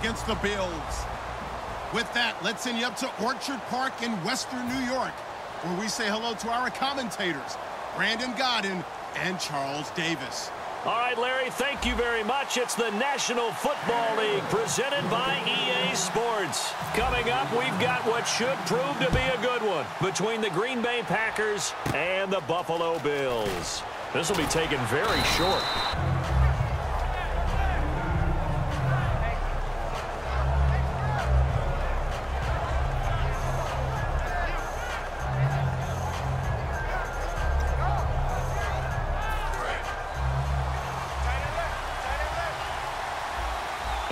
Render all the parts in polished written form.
against the Bills. With that, let's send you up to Orchard Park in Western New York, where we say hello to our commentators, Brandon Godden and Charles Davis. All right, Larry, thank you very much. It's the National Football League presented by EA Sports. Coming up, we've got what should prove to be a good one between the Green Bay Packers and the Buffalo Bills. This will be taken very short.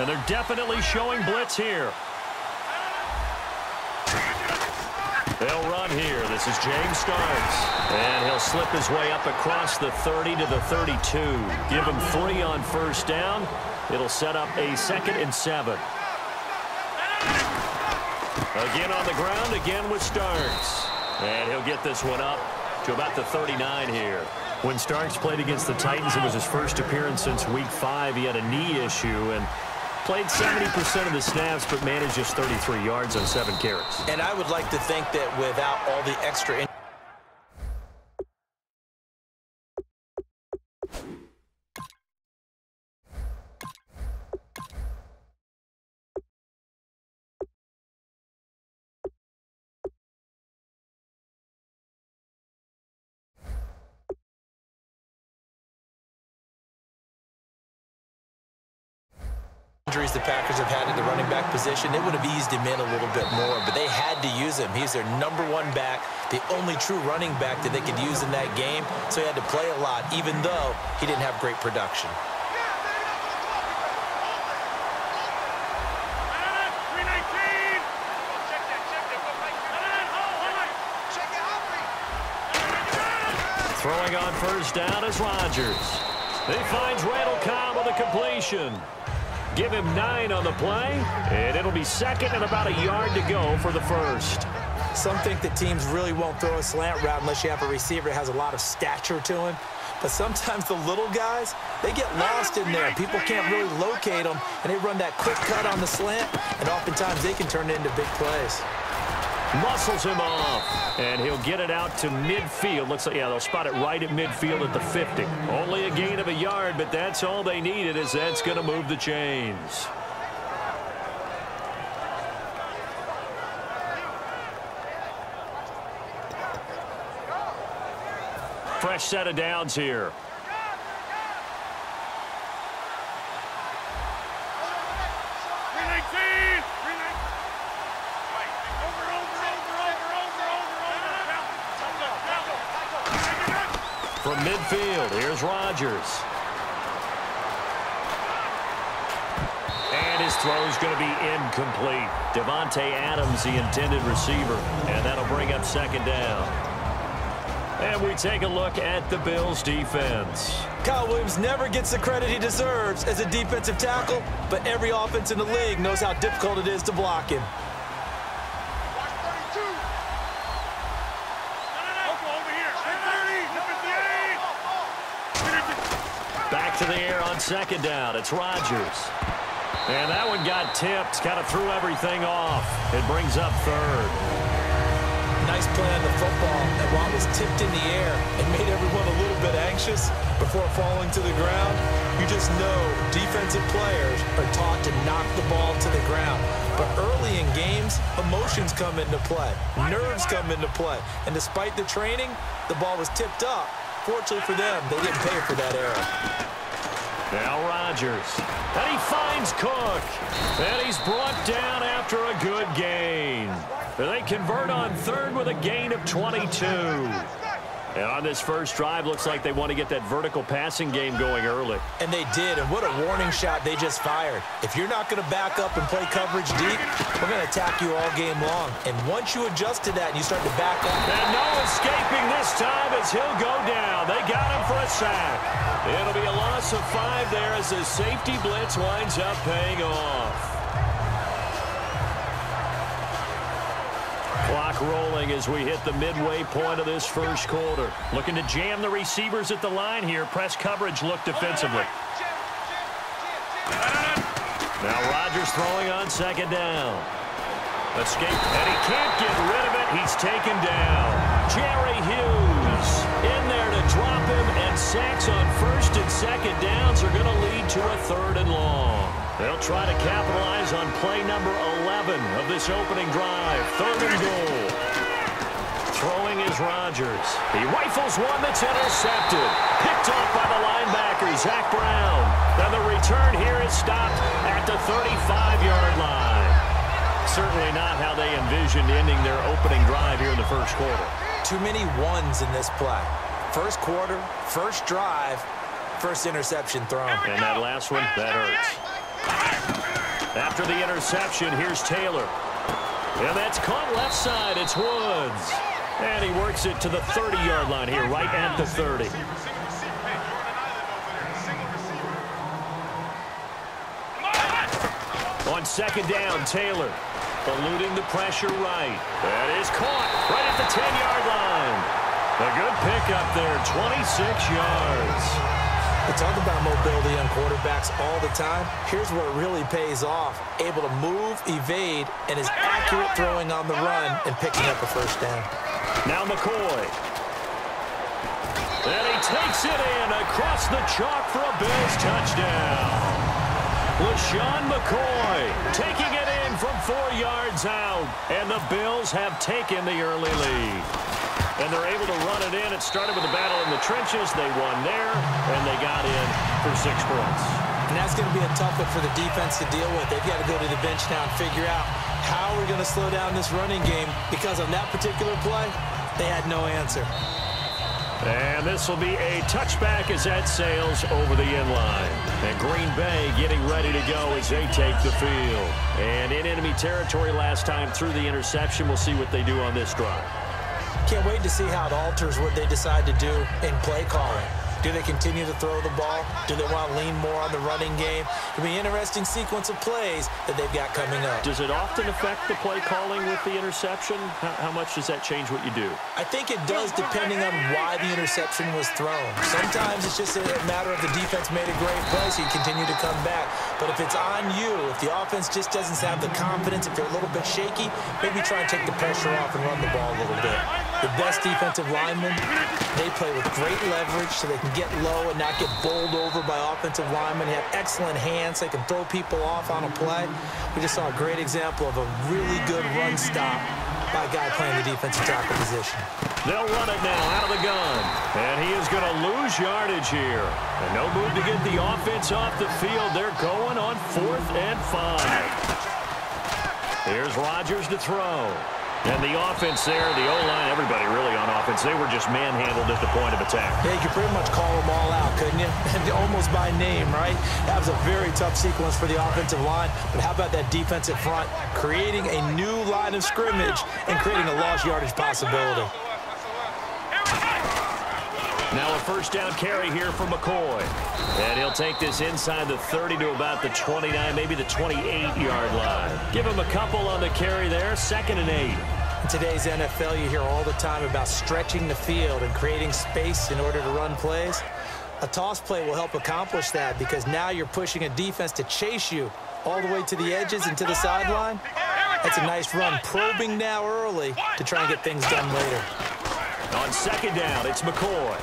And they're definitely showing blitz here. They'll run here. This is James Starks. And he'll slip his way up across the 30 to the 32. Give him 3 on first down. It'll set up a 2nd and 7. Again on the ground, again with Starks. And he'll get this one up to about the 39 here. When Starks played against the Titans, it was his first appearance since Week 5. He had a knee issue and played 70% of the snaps, but managed just 33 yards on 7 carries. And I would like to think that without all the extra injuries the Packers have had at the running back position, it would have eased him in a little bit more, but they had to use him. He's their #1 back, the only true running back that they could use in that game, so he had to play a lot, even though he didn't have great production. Throwing on first down is Rodgers. He finds Randall Cobb with a completion. Give him 9 on the play, and it'll be 2nd and about a yard to go for the first. Some think that teams really won't throw a slant route unless you have a receiver that has a lot of stature to him. But sometimes the little guys, they get lost in there. People can't really locate them, and they run that quick cut on the slant, and oftentimes they can turn it into big plays. Muscles him off, and he'll get it out to midfield. Looks like, yeah, they'll spot it right at midfield at the 50. Only a gain of a yard, but that's all they needed, as that's going to move the chains. Fresh set of downs here. From midfield, here's Rodgers. And his throw's going to be incomplete. Devontae Adams, the intended receiver. And that'll bring up 2nd down. And we take a look at the Bills' defense. Kyle Williams never gets the credit he deserves as a defensive tackle, but every offense in the league knows how difficult it is to block him. Back to the air on 2nd down. It's Rodgers. And that one got tipped. Kind of threw everything off. It brings up 3rd. Nice play on the football, and while it was tipped in the air, it made everyone a little bit anxious before falling to the ground. You just know defensive players are taught to knock the ball to the ground. But early in games, emotions come into play. Nerves come into play. And despite the training, the ball was tipped up. Fortunately for them, they didn't pay for that error. Now Rodgers. And he finds Cook. And he's brought down after a good gain. They convert on 3rd with a gain of 22. And on this first drive, looks like they want to get that vertical passing game going early. And they did, and what a warning shot they just fired. If you're not going to back up and play coverage deep, we're going to attack you all game long. And once you adjust to that and you start to back up. And no escaping this time as he'll go down. They got him for a sack. It'll be a loss of 5 there as the safety blitz winds up paying off. Clock rolling as we hit the midway point of this first quarter. Looking to jam the receivers at the line here. Press coverage look defensively. Now Rodgers Rodgers throwing on second down. Escape, and he can't get rid of it. He's taken down. Jerry Hughes in there to drop him, and sacks on first and second downs are going to lead to a 3rd and long. They'll try to capitalize on play number 11 of this opening drive. 3rd and goal. Throwing is Rodgers. He rifles one that's intercepted. Picked off by the linebacker, Zach Brown. And the return here is stopped at the 35-yard line. Certainly not how they envisioned ending their opening drive here in the first quarter. Too many ones in this play. First quarter, first drive, first interception thrown. And that last one, that hurts. After the interception, here's Taylor. And that's caught left side. It's Woods. And he works it to the 30-yard line here, right at the 30. On second down, Taylor. Eluding the pressure right. That is caught right at the 10-yard line. A good pickup there, 26 yards. We talk about mobility on quarterbacks all the time. Here's where it really pays off. Able to move, evade, and is accurate throwing on the run and picking up a first down. Now McCoy. And he takes it in across the chalk for a Bills touchdown. LaShawn McCoy taking it in from 4 yards out. And the Bills have taken the early lead. And they're able to run it in. It started with a battle in the trenches. They won there, and they got in for 6 points. And that's going to be a tough one for the defense to deal with. They've got to go to the bench now and figure out how we're going to slow down this running game, because on that particular play, they had no answer. And this will be a touchback as that sails over the inline. And Green Bay getting ready to go as they take the field. And in enemy territory last time through the interception. We'll see what they do on this drive. Can't wait to see how it alters what they decide to do in play calling. Do they continue to throw the ball? Do they want to lean more on the running game? It'll be an interesting sequence of plays that they've got coming up. Does it often affect the play calling with the interception? How much does that change what you do? I think it does, depending on why the interception was thrown. Sometimes it's just a matter of the defense made a great play, so you continue to come back. But if it's on you, if the offense just doesn't have the confidence, if they're a little bit shaky, maybe try and take the pressure off and run the ball a little bit. The best defensive linemen, they play with great leverage so they can get low and not get bowled over by offensive linemen. They have excellent hands. They can throw people off on a play. We just saw a great example of a really good run stop by a guy playing the defensive tackle position. They'll run it now out of the gun. And he is going to lose yardage here. And no move to get the offense off the field. They're going on 4th and 5. Here's Rodgers to throw. And the offense there, the O-line, everybody really on offense, they were just manhandled at the point of attack. Yeah, you could pretty much call them all out, couldn't you? Almost by name, right? That was a very tough sequence for the offensive line. But how about that defensive front creating a new line of scrimmage and creating a lost yardage possibility? Now a first down carry here for McCoy. And he'll take this inside the 30 to about the 29, maybe the 28-yard line. Give him a couple on the carry there, 2nd and 8. In today's NFL, you hear all the time about stretching the field and creating space in order to run plays. A toss play will help accomplish that, because now you're pushing a defense to chase you all the way to the edges and to the sideline. That's a nice run, probing now early to try and get things done later. On second down, it's McCoy.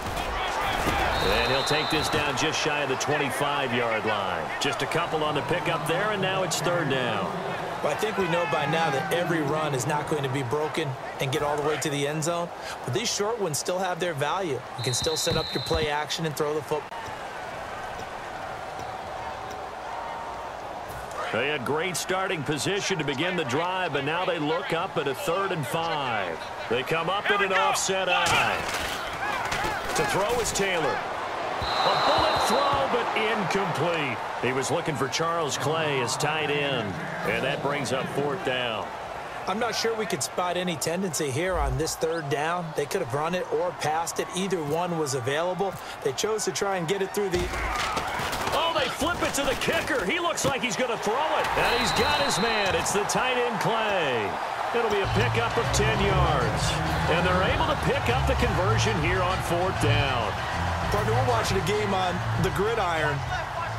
And he'll take this down just shy of the 25-yard line. Just a couple on the pickup there, and now it's 3rd down. Well, I think we know by now that every run is not going to be broken and get all the way to the end zone. But these short ones still have their value. You can still set up your play action and throw the football. They had great starting position to begin the drive, but now they look up at a 3rd and 5. They come up in an offset eye. To throw is Taylor. A bullet throw, but incomplete. He was looking for Charles Clay as tight end, and that brings up 4th down. I'm not sure we could spot any tendency here on this 3rd down. They could have run it or passed it. Either one was available. They chose to try and get it through the... Oh, they flip it to the kicker. He looks like he's going to throw it. And he's got his man. It's the tight end, Clay. It'll be a pickup of 10 yards. And they're able to pick up the conversion here on 4th down. Partner, we're watching a game on the gridiron.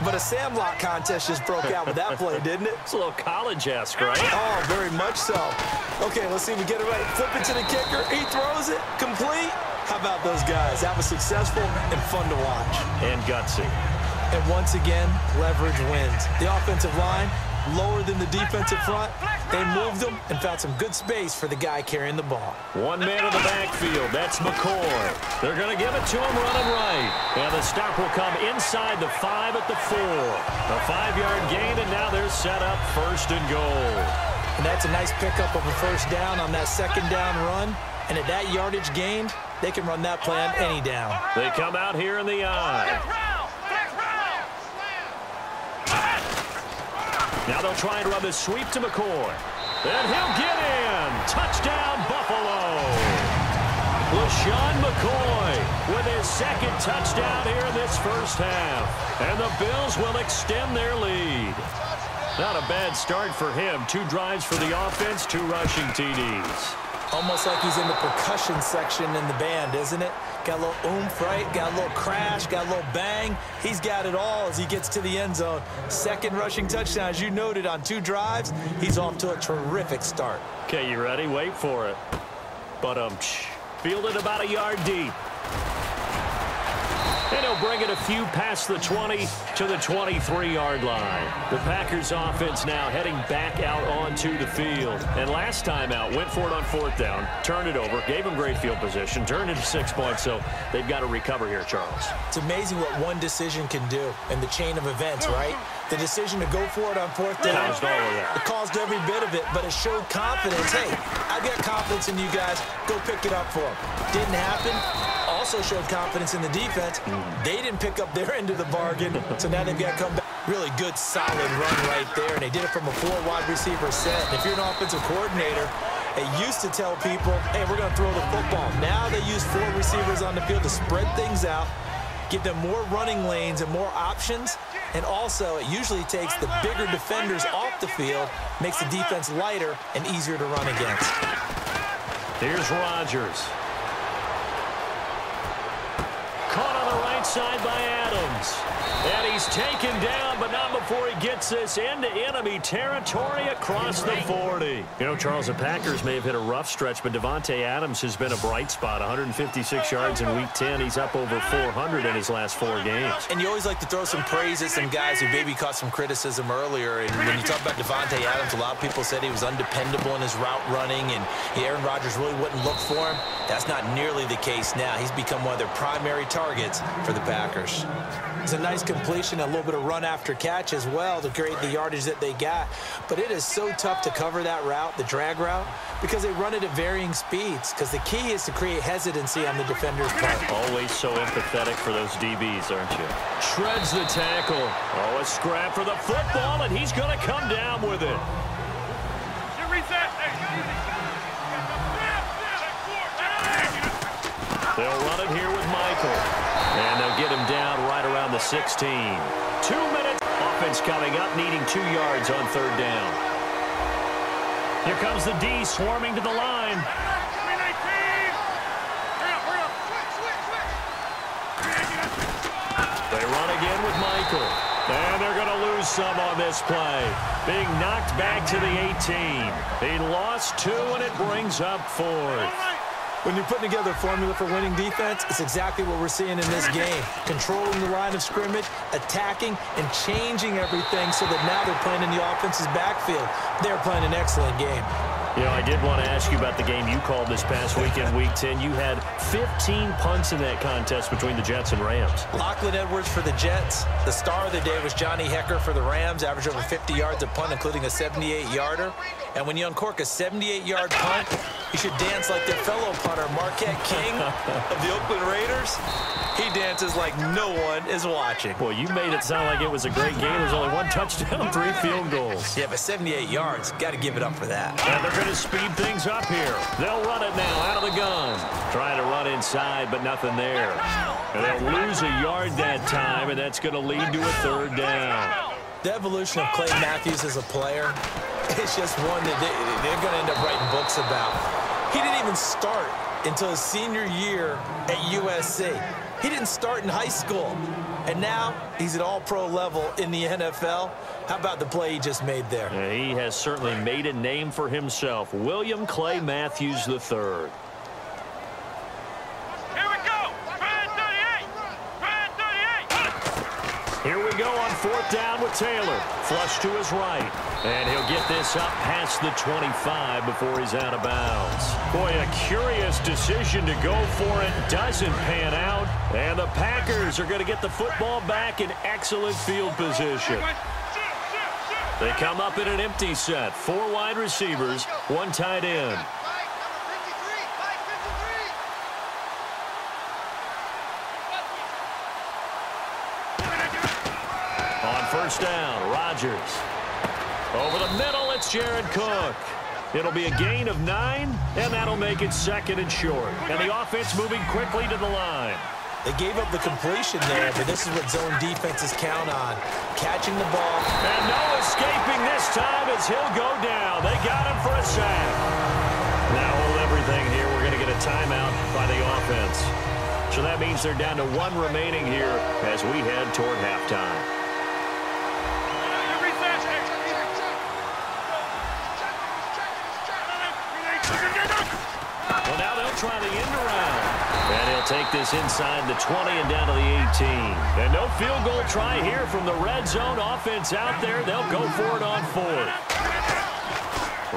But a Sandlot contest just broke out with that play, didn't it? It's a little college-esque, right? Oh, very much so. Okay, let's see if we get it right. Flip it to the kicker. He throws it. Complete. How about those guys? That was successful and fun to watch. And gutsy. And once again, leverage wins. The offensive line, lower than the defensive front. They moved them and found some good space for the guy carrying the ball. One man in the backfield. That's McCoy. They're going to give it to him running right. And the stop will come inside the 5 at the 4. A 5-yard gain, and now they're set up 1st and goal. And that's a nice pickup of a 1st down on that 2nd down run. And at that yardage gained, they can run that play on any down. They come out here in the eye. Now they'll try and run this sweep to McCoy. And he'll get in. Touchdown, Buffalo. LaShawn McCoy with his 2nd touchdown here in this 1st half. And the Bills will extend their lead. Not a bad start for him. 2 drives for the offense, 2 rushing TDs. Almost like he's in the percussion section in the band, isn't it? Got a little oomph, right? Got a little crash, got a little bang. He's got it all as he gets to the end zone. 2nd rushing touchdown, as you noted, on 2 drives. He's off to a terrific start. Okay, you ready? Wait for it. But fielded about a yard deep. And he'll bring it a few past the 20 to the 23-yard line. The Packers offense now heading back out onto the field. And last time out, went for it on 4th down, turned it over, gave them great field position, turned it to 6 points, so they've got to recover here, Charles. It's amazing what one decision can do in the chain of events, right? The decision to go for it on 4th down. Caused all of that. It caused every bit of it, but it showed confidence. Hey, I've got confidence in you guys. Go pick it up for them. Didn't happen. Also showed confidence in the defense. They didn't pick up their end of the bargain, so now they've got to come back. Really good, solid run right there, and they did it from a 4-wide receiver set. And if you're an offensive coordinator, they used to tell people, hey, we're going to throw the football. Now they use 4 receivers on the field to spread things out, give them more running lanes and more options, and also it usually takes the bigger defenders off the field, makes the defense lighter and easier to run against. Here's Rodgers. Caught on the right side by Adams. And he's taken down, but not before he gets this into enemy territory across the 40. You know, Charles, the Packers may have hit a rough stretch, but Davante Adams has been a bright spot. 156 yards in Week 10. He's up over 400 in his last 4 games. And you always like to throw some praise at some guys who maybe caught some criticism earlier. And when you talk about Davante Adams, a lot of people said he was undependable in his route running, and Aaron Rodgers really wouldn't look for him. That's not nearly the case now. He's become one of their primary targets for the Packers. It's a nice completion, a little bit of run after catch as well to create the yardage that they got. But it is so tough to cover that route, the drag route, because they run it at varying speeds. Because the key is to create hesitancy on the defender's part. Always so empathetic for those DBs, aren't you? Shreds the tackle. Oh, a scrap for the football, and he's going to come down with it. They'll run it here with Michael. And they'll get him down right around the 16. 2 minutes. Offense coming up, needing 2 yards on 3rd down. Here comes the D swarming to the line. They run again with Michael. And they're going to lose some on this play. Being knocked back to the 18. He lost 2, and it brings up 4th. When you're putting together a formula for winning defense, it's exactly what we're seeing in this game. Controlling the line of scrimmage, attacking, and changing everything so that now they're playing in the offense's backfield. They're playing an excellent game. You know, I did want to ask you about the game you called this past weekend, Week 10. You had 15 punts in that contest between the Jets and Rams. Lachlan Edwards for the Jets. The star of the day was Johnny Hecker for the Rams, averaged over 50 yards a punt, including a 78-yarder. And when you uncork a 78-yard punt, you should dance like their fellow punter, Marquette King of the Oakland Raiders. He dances like no one is watching. Boy, you made it sound like it was a great game. There's only 1 touchdown, 3 field goals. Yeah, but 78 yards, got to give it up for that. And they're going to speed things up here. They'll run it now out of the gun. Trying to run inside, but nothing there. And they'll lose a yard that time, and that's going to lead to a 3rd down. The evolution of Clay Matthews as a player, it's just one that they're going to end up writing books about. He didn't even start until his senior year at USC. He didn't start in high school, and now he's at all-pro level in the NFL. How about the play he just made there? Yeah, he has certainly made a name for himself. William Clay Matthews III. Here we go on 4th down with Taylor. Flush to his right. And he'll get this up past the 25 before he's out of bounds. Boy, a curious decision to go for it. Doesn't pan out. And the Packers are going to get the football back in excellent field position. They come up in an empty set. 4 wide receivers, 1 tight end. On 1st down, Rodgers. Over the middle, it's Jared Cook. It'll be a gain of 9, and that'll make it 2nd and short. And the offense moving quickly to the line. They gave up the completion there, but this is what zone defenses count on. Catching the ball. And no escaping this time as he'll go down. They got him for a sack. Now hold everything here. We're going to get a timeout by the offense. So that means they're down to 1 remaining here as we head toward halftime. Well, now they'll try the end around. And he'll take this inside the 20 and down to the 18. And no field goal try here from the red zone offense out there. They'll go for it on 4th.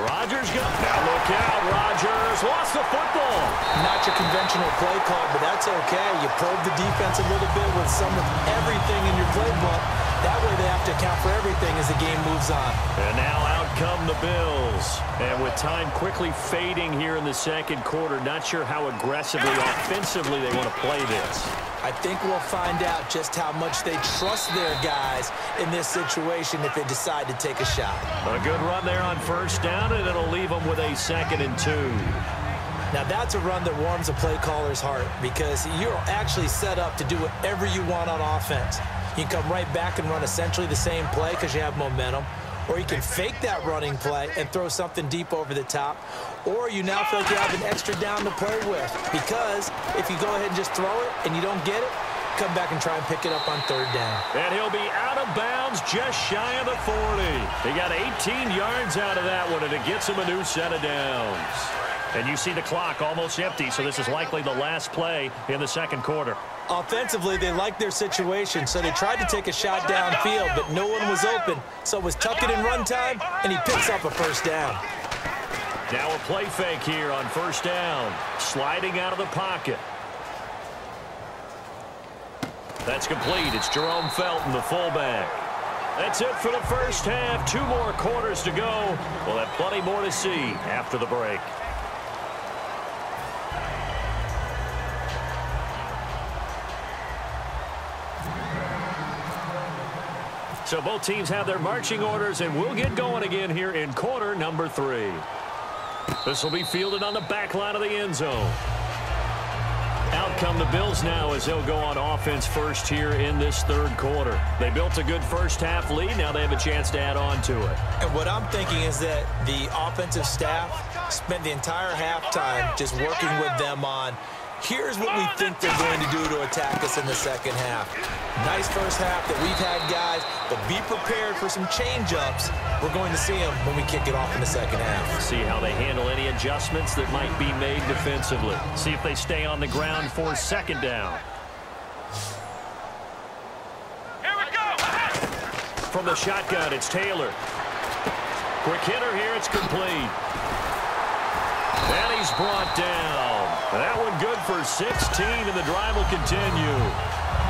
Rodgers got. Now look out, Rodgers lost the football. Not your conventional play call, but that's okay. You probe the defense a little bit with some of everything in your playbook. That way they have to account for everything as the game moves on. And now out come the Bills. And with time quickly fading here in the 2nd quarter, not sure how aggressively, offensively they want to play this. I think we'll find out just how much they trust their guys in this situation if they decide to take a shot. A good run there on 1st down, and it'll leave them with a 2nd and 2. Now, that's a run that warms a play caller's heart because you're actually set up to do whatever you want on offense. You can come right back and run essentially the same play because you have momentum, or you can fake that running play and throw something deep over the top, or you now feel like you have an extra down to play with because if you go ahead and just throw it and you don't get it, come back and try and pick it up on 3rd down. And he'll be out of bounds just shy of the 40. He got 18 yards out of that one, and it gets him a new set of downs. And you see the clock almost empty, so this is likely the last play in the 2nd quarter. Offensively, they liked their situation, so they tried to take a shot downfield, but no one was open. So it was tuck it in run time, and he picks up a 1st down. Now a play fake here on 1st down. Sliding out of the pocket. That's complete. It's Jerome Felton, the fullback. That's it for the 1st half. 2 more quarters to go. We'll have plenty more to see after the break. So both teams have their marching orders, and we'll get going again here in quarter number 3. This will be fielded on the back line of the end zone. Out come the Bills now as they'll go on offense first here in this 3rd quarter. They built a good 1st half lead. Now they have a chance to add on to it. And what I'm thinking is that the offensive staff spent the entire halftime just working with them on here's what we think they're going to do to attack us in the 2nd half. Nice 1st half that we've had, guys, but be prepared for some change-ups. We're going to see them when we kick it off in the 2nd half. See how they handle any adjustments that might be made defensively. See if they stay on the ground for 2nd down. Here we go. From the shotgun, it's Taylor. Quick hitter here, it's complete. And he's brought down. That one good for 16, and the drive will continue.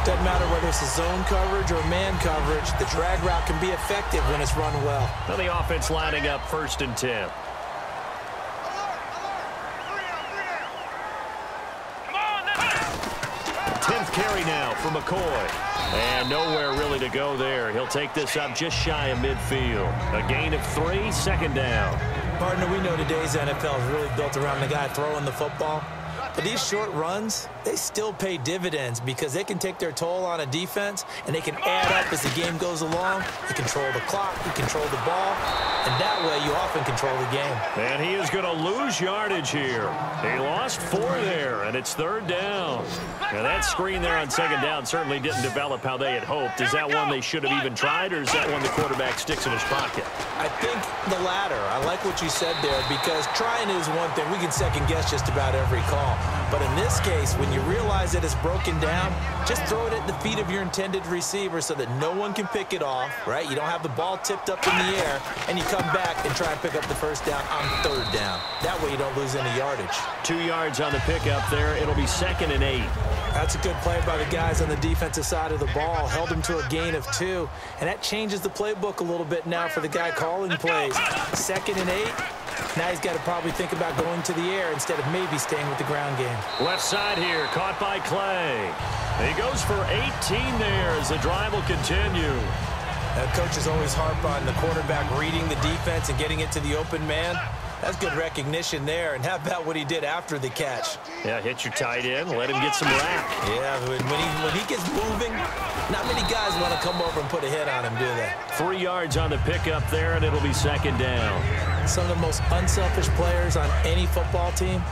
Doesn't matter whether it's a zone coverage or man coverage, the drag route can be effective when it's run well. Now the offense lining up 1st and 10. Come on, let's 10th carry now for McCoy. And nowhere really to go there. He'll take this up just shy of midfield. A gain of 3, 2nd down. Partner, we know today's NFL is really built around the guy throwing the football. But these short runs, they still pay dividends because they can take their toll on a defense and they can add up as the game goes along. You control the clock, you control the ball, and that way you often control the game. And he is going to lose yardage here. He lost 4 there, and it's 3rd down. Now that screen there on 2nd down certainly didn't develop how they had hoped. Is that one they should have even tried, or is that one the quarterback sticks in his pocket? I think the latter. I like what you said there, because trying is one thing. We can second-guess just about every call. But in this case, when you realize that it's broken down, just throw it at the feet of your intended receiver so that no one can pick it off, right? You don't have the ball tipped up in the air, and you come back and try and pick up the 1st down on 3rd down. That way you don't lose any yardage. 2 yards on the pickup there. It'll be 2nd and 8. That's a good play by the guys on the defensive side of the ball. Held him to a gain of 2, and that changes the playbook a little bit now for the guy calling plays. 2nd and 8. Now he's got to probably think about going to the air instead of maybe staying with the ground game. Left side here, caught by Clay. He goes for 18 there as the drive will continue. Coaches always harp on the quarterback reading the defense and getting it to the open man. That's good recognition there. And how about what he did after the catch? Yeah, hit your tight end, let him get some rack. Yeah, when he gets moving, not many guys want to come over and put a hit on him, do they? 3 yards on the pickup there, and it'll be 2nd down. Some of the most unselfish players on any football team,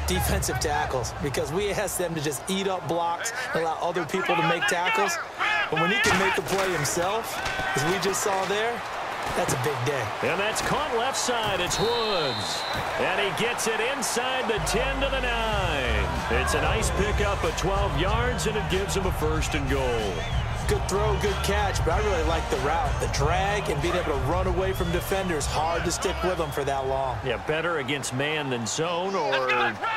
defensive tackles, because we ask them to just eat up blocks and allow other people to make tackles. But when he can make a play himself, as we just saw there, that's a big day. And that's caught left side. It's Woods. And he gets it inside the 10 to the 9. It's a nice pickup of 12 yards, and it gives him a 1st and goal. Good throw, good catch, but I really like the route. The drag and being able to run away from defenders, hard to stick with them for that long. Yeah, better against man than zone, or?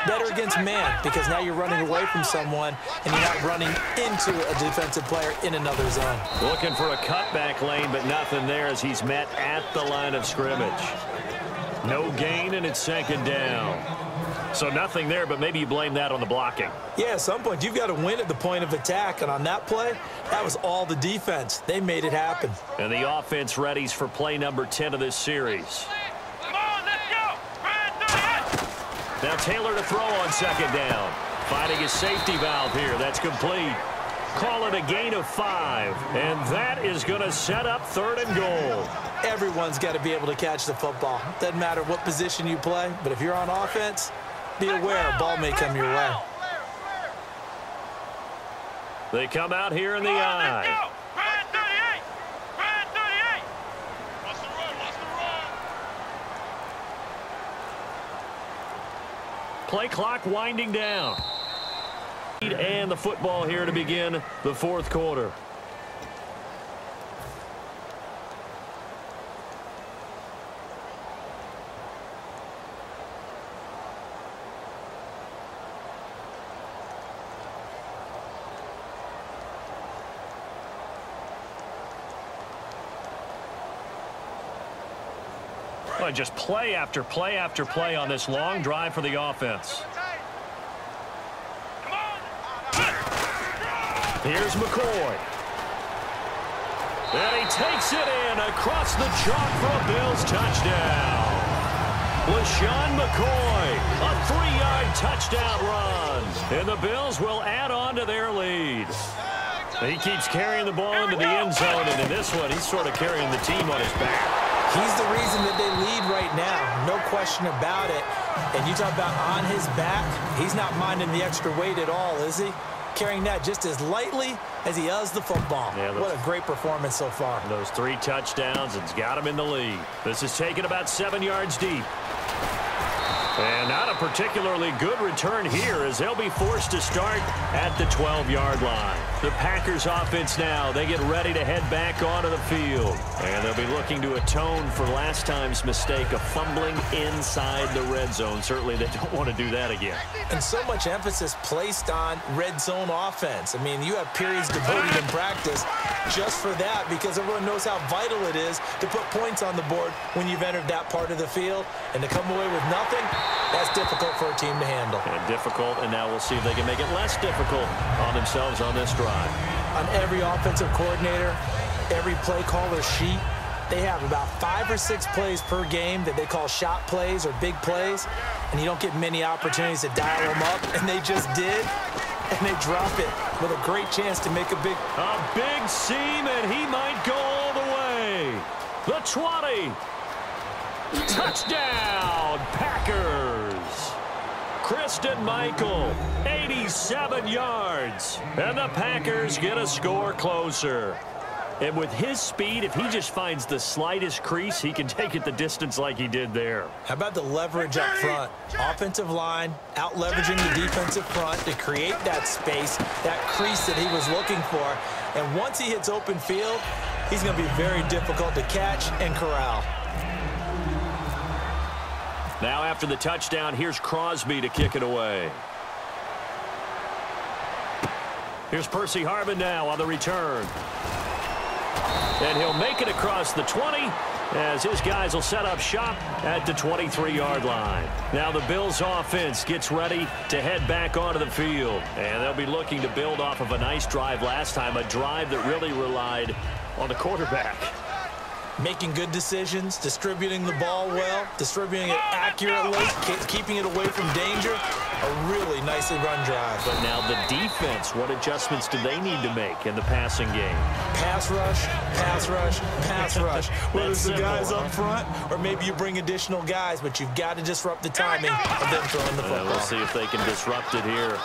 Better against man, because now you're running away from someone and you're not running into a defensive player in another zone. Looking for a cutback lane, but nothing there as he's met at the line of scrimmage. No gain, and it's 2nd down. So nothing there, but maybe you blame that on the blocking. Yeah, at some point, you've got to win at the point of attack. And on that play, that was all the defense. They made it happen. And the offense readies for play number 10 of this series. Come on, let's go. Now Taylor to throw on 2nd down. Finding his safety valve here. That's complete. Call it a gain of 5. And that is going to set up 3rd and goal. Everyone's got to be able to catch the football. Doesn't matter what position you play, but if you're on offense, be aware a ball may come your way. They come out here in the eye. Play clock winding down. And the football here to begin the 4th quarter. Well, just play after play after play on this long drive for the offense. Here's McCoy. And he takes it in across the chalk for a Bills touchdown. LaShawn McCoy, a 3-yard touchdown run. And the Bills will add on to their lead. He keeps carrying the ball into the end zone, and in this one, he's sort of carrying the team on his back. He's the reason that they lead right now, no question about it. And you talk about on his back, he's not minding the extra weight at all, is he? Carrying that just as lightly as he does the football. Yeah, what a great performance so far. Those 3 touchdowns, it's got him in the lead. This is taken about 7 yards deep. And not a particularly good return here as they'll be forced to start at the 12-yard line. The Packers offense now, they get ready to head back onto the field. And they'll be looking to atone for last time's mistake of fumbling inside the red zone. Certainly they don't want to do that again. And so much emphasis placed on red zone offense. I mean, you have periods devoted in practice just for that because everyone knows how vital it is to put points on the board when you've entered that part of the field. And to come away with nothing, that's difficult for a team to handle. And difficult, and now we'll see if they can make it less difficult on themselves on this drive. On every offensive coordinator, every play caller sheet, they have about 5 or 6 plays per game that they call shot plays or big plays, and you don't get many opportunities to dial them up, and they just did, and they drop it with a great chance to make a big seam, and he might go all the way. The 20. Touchdown, Packers! Christine Michael, 87 yards. And the Packers get a score closer. And with his speed, if he just finds the slightest crease, he can take it the distance like he did there. How about the leverage up front? Offensive line out-leveraging the defensive front to create that space, that crease that he was looking for. And once he hits open field, he's going to be very difficult to catch and corral. Now after the touchdown, here's Crosby to kick it away. Here's Percy Harvin now on the return. And he'll make it across the 20 as his guys will set up shop at the 23-yard line. Now the Bills offense gets ready to head back onto the field. And they'll be looking to build off of a nice drive last time, a drive that really relied on the quarterback. Making good decisions, distributing the ball well, distributing it accurately, keeping it away from danger. A really nicely run drive. But now the defense, what adjustments do they need to make in the passing game? Pass rush, pass rush, pass rush. Whether it's the guys up front or maybe you bring additional guys, but you've got to disrupt the timing of them throwing the football. We'll see if they can disrupt it here.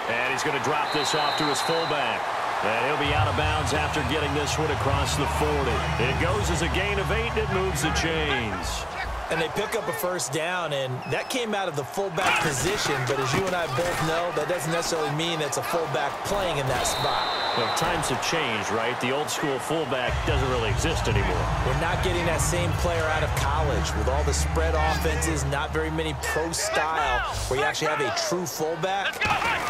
And he's going to drop this off to his fullback. And he'll be out of bounds after getting this one across the 40. It goes as a gain of 8, and it moves the chains. And they pick up a first down, and that came out of the fullback position. But as you and I both know, that doesn't necessarily mean it's a fullback playing in that spot. Well, times have changed, right? The old school fullback doesn't really exist anymore. We're not getting that same player out of college with all the spread offenses, not very many pro style, where you actually have a true fullback.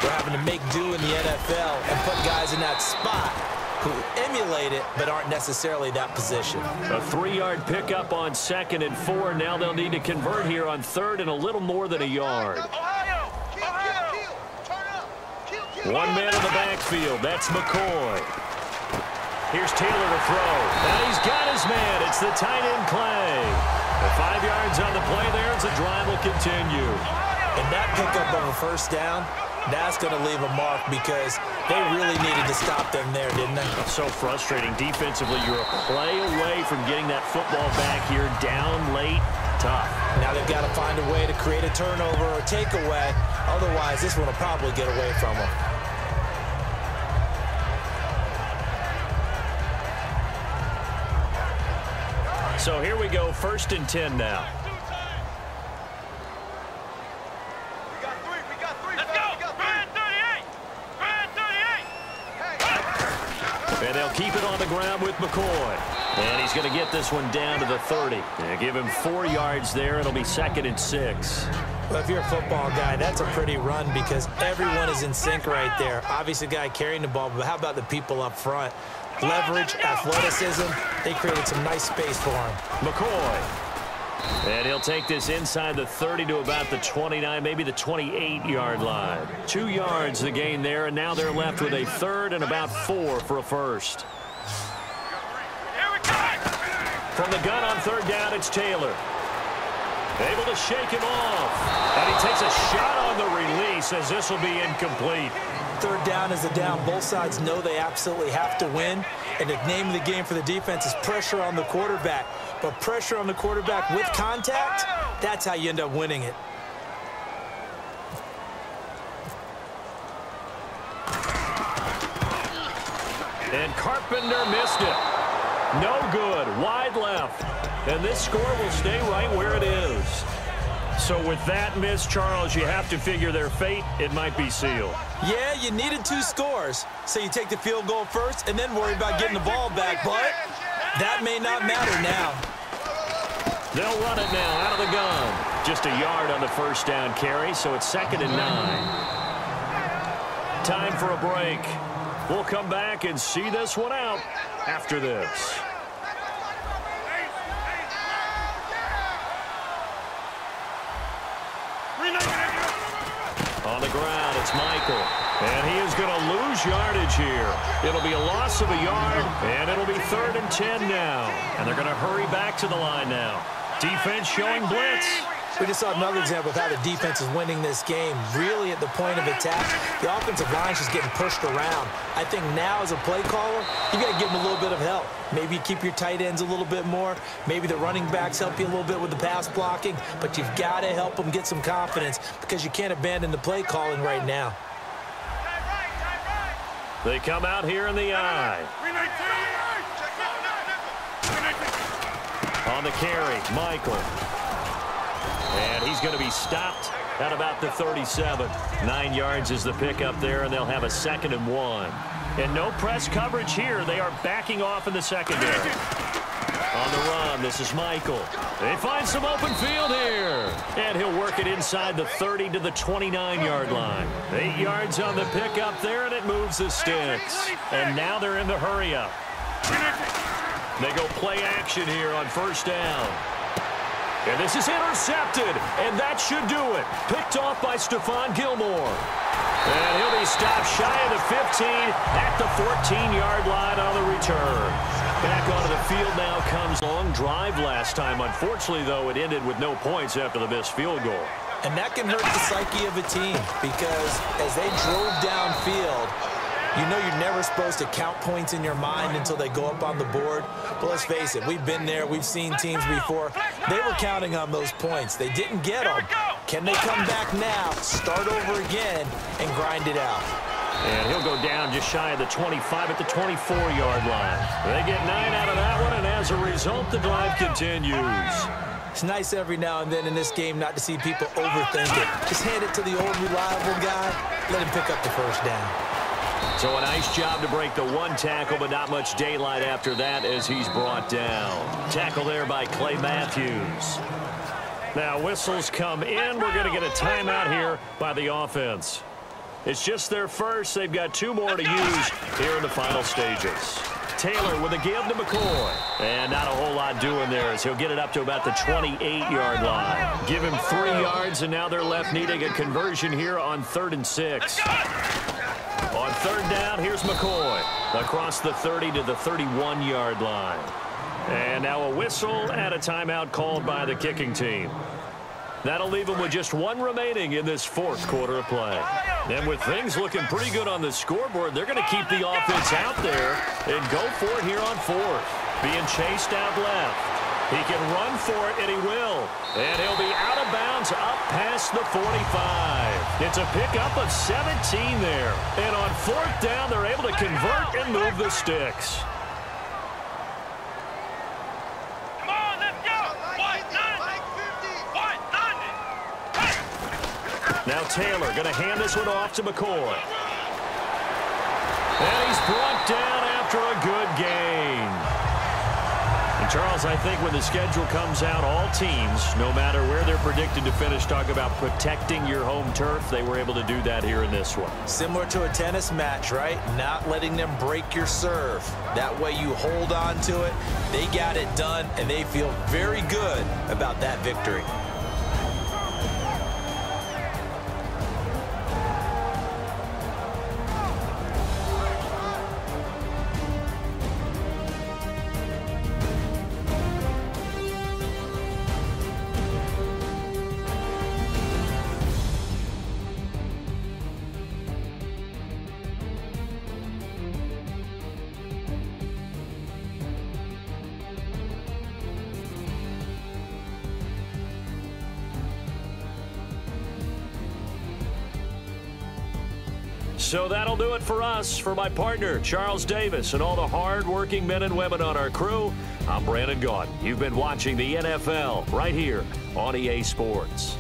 We're having to make do in the NFL and put guys in that spot who emulate it but aren't necessarily that position. A 3-yard pickup on 2nd and 4. Now they'll need to convert here on 3rd and a little more than a yard. One man in the backfield. That's McCoy. Here's Taylor to throw. And he's got his man. It's the tight end Clay. 5 yards on the play there as the drive will continue. And that pickup of a first down, that's going to leave a mark because they really needed to stop them there, didn't they? So frustrating. Defensively, you're a play away from getting that football back here. Down late, tough. Now they've got to find a way to create a turnover or takeaway. Otherwise, this one will probably get away from them. So here we go, 1st and 10 now. And they'll keep it on the ground with McCoy. And he's going to get this one down to the 30. And give him 4 yards there. It'll be 2nd and 6. Well, if you're a football guy, that's a pretty run because everyone is in sync right there. Obviously, the guy carrying the ball, but how about the people up front? Leverage, athleticism, they created some nice space for him. McCoy. And he'll take this inside the 30 to about the 29, maybe the 28-yard line. 2 yards the gain there, and now they're left with a 3rd and about 4 for a first. From the gun on 3rd down, it's Taylor. Able to shake him off. And he takes a shot on the release as this will be incomplete. 3rd down is a down. Both sides know they absolutely have to win. And the name of the game for the defense is pressure on the quarterback. But pressure on the quarterback with contact, that's how you end up winning it. And Carpenter missed it. No good. Wide left. And this score will stay right where it is. So with that miss, Charles, you have to figure their fate. It might be sealed. Yeah, you needed 2 scores. So you take the field goal first and then worry about getting the ball back. But that may not matter now. They'll run it now out of the gun. Just a yard on the first down carry, so it's 2nd and 9. Time for a break. We'll come back and see this one out after this. On the ground, it's Michael. And he is going to lose yardage here. It'll be a loss of a yard, and it'll be 3rd and 10 now. And they're going to hurry back to the line now. Defense showing blitz. We just saw another example of how the defense is winning this game. Really at the point of attack, the offensive line is just getting pushed around. I think now as a play caller, you got to give them a little bit of help. Maybe you keep your tight ends a little bit more. Maybe the running backs help you a little bit with the pass blocking. But you've got to help them get some confidence because you can't abandon the play calling right now. They come out here in the eye. On the carry, Michael. And he's going to be stopped at about the 37. 9 yards is the pickup there, and they'll have a 2nd and 1. And no press coverage here. They are backing off in the secondary. On the run, this is Michael. They find some open field here. And he'll work it inside the 30 to the 29-yard line. 8 yards on the pickup there, and it moves the sticks. And now they're in the hurry-up. They go play action here on 1st down. And this is intercepted, and that should do it. Picked off by Stephon Gilmore. And he'll be stopped shy of the 15 at the 14-yard line on the return. Back onto the field now comes long drive last time. Unfortunately, though, it ended with no points after the missed field goal. And that can hurt the psyche of a team because as they drove downfield, you know you're never supposed to count points in your mind until they go up on the board. But let's face it, we've been there. We've seen teams before. They were counting on those points. They didn't get them. Can they come back now, start over again, and grind it out? And he'll go down just shy of the 25 at the 24-yard line. They get 9 out of that one, and as a result, the drive continues. It's nice every now and then in this game not to see people overthink it. Just hand it to the old reliable guy. Let him pick up the 1st down. So a nice job to break the 1 tackle, but not much daylight after that as he's brought down. Tackle there by Clay Matthews. Now whistles come in. We're going to get a timeout here by the offense. It's just their first. They've got 2 more to use here in the final stages. Taylor with a give to McCoy. And not a whole lot doing there as he'll get it up to about the 28-yard line. Give him 3 yards, and now they're left needing a conversion here on 3rd and 6. On 3rd down, here's McCoy across the 30 to the 31-yard line. And now a whistle and a timeout called by the kicking team. That'll leave them with just 1 remaining in this 4th quarter of play. And with things looking pretty good on the scoreboard, they're going to keep the offense out there and go for it here on 4th. Being chased out left. He can run for it, and he will. And he'll be out of bounds up past the 45. It's a pickup of 17 there. And on 4th down, they're able to convert and move the sticks. Come on, let's go. Now Taylor going to hand this one off to McCoy. And he's brought down after a good gain. And Charles, I think when the schedule comes out, all teams, no matter where they're predicted to finish, talk about protecting your home turf. They were able to do that here in this one. Similar to a tennis match, right? Not letting them break your serve. That way you hold on to it. They got it done, and they feel very good about that victory. So that'll do it for us. For my partner, Charles Davis, and all the hard-working men and women on our crew, I'm Brandon Gaudin. You've been watching the NFL right here on EA Sports.